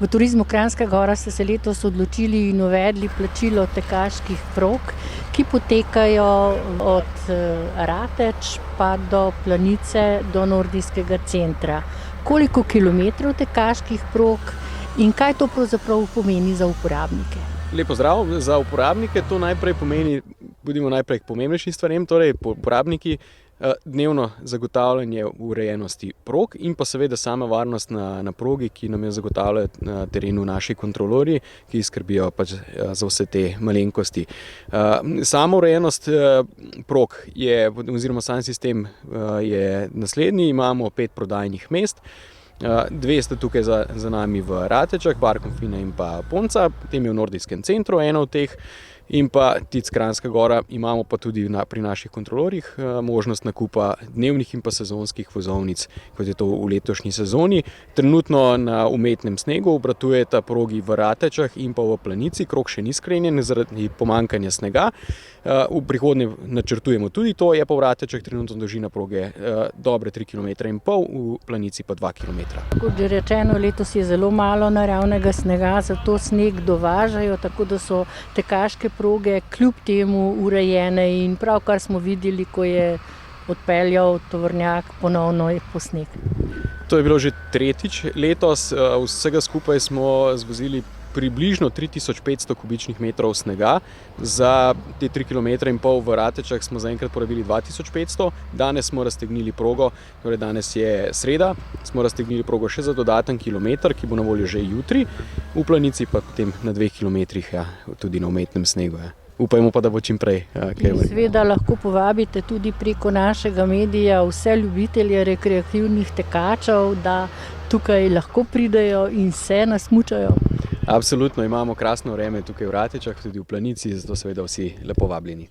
V Turizmu Kranjska Gora ste se letos odločili in uvedli plačilo tekaških prog, ki potekajo od Rateč pa do Planice, do nordijskega centra. Koliko kilometrov tekaških prog in kaj to pravzaprav pomeni za uporabnike? Lep pozdrav. Za uporabnike to najprej pomeni, bodimo najprej k pomembnejšim stvarem, torej uporabniki dnevno zagotavljanje urejenosti prog in pa seveda sama varnost na progi, ki nam jo zagotavljajo na terenu naši kontrolorji, ki skrbijo pač za vse te malenkosti. Sama urejenost prog je, oziroma sam sistem je naslednji, imamo 5 prodajnih mest. 2 sta tukaj za nami v Ratečah, Barkofina in pa Ponca, potem je v nordijskem centru ena od teh. In pa TIC Kranjska Gora imamo pa tudi pri naših kontrolorjih možnost nakupa dnevnih in pa sezonskih vozovnic, kot je to v letošnji sezoni. Trenutno na umetnem snegu obratujeta progi v Ratečah in pa v Planici, krog še ni sklenjen zaradi pomanjkanja snega. V prihodnje načrtujemo tudi to, je pa v Ratečah trenutno dolžina proge dobre 3,5 km, v Planici pa 2 km. Kot že rečeno, letos je zelo malo naravnega snega, zato sneg dovažajo, tako da so tekaške proge kljub temu urejene in pravkar smo videli, ko je odpeljal tovornjak, ponovno je posneg. To je bilo že tretjič letos, vsega skupaj smo zvozili približno 3500 kubičnih metrov snega. Za te 3,5 km v Ratečah smo zaenkrat porabili 2500. Danes smo raztegnili progo, torej danes je sreda, smo raztegnili progo še za dodaten kilometer, ki bo na voljo že jutri. V Planici pa potem na 2 km, tudi na umetnem snegu. Upajmo pa, da bo čim prej. Seveda lahko povabite tudi preko našega medija vse ljubitelje rekreativnih tekačev, da tukaj lahko pridejo in se nasmučajo. Absolutno, imamo krasno vreme tukaj v Ratečah, tudi v Planici, zato seveda vsi lepo vabljeni.